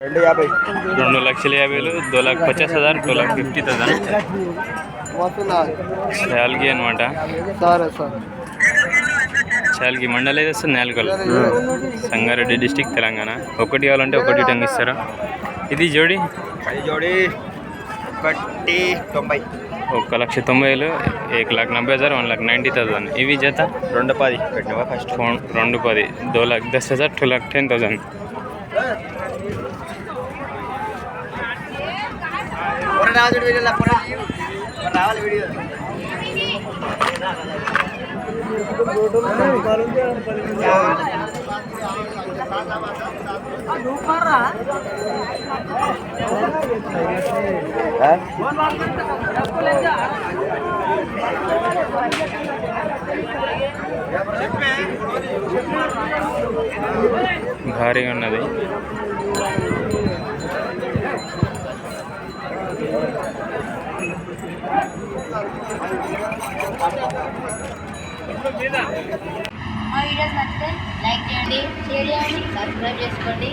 2,50,000 2,50,000 2,50,000 శాల్గి అనమాట. శాల్గి మండల్ ఏది వస్తుంది? నేలకొల్, సంగారెడ్డి డిస్టిక్, తెలంగాణ. ఒకటి కావాలంటే ఒకటి టంగ్ ఇస్తారా? ఇది జోడి 1,90,000 1,90,000 1,90,000 1,90,000. ఇవి జత 2,10,000 ఫస్ట్ 2,10,000 2,10,000 2,10,000. రావాలి వీడియో. భారీగా ఉన్నది. మా వీడియోస్ నచ్చితే లైక్ చేయండి, షేర్ చేయండి, సబ్స్క్రైబ్ చేసుకోండి.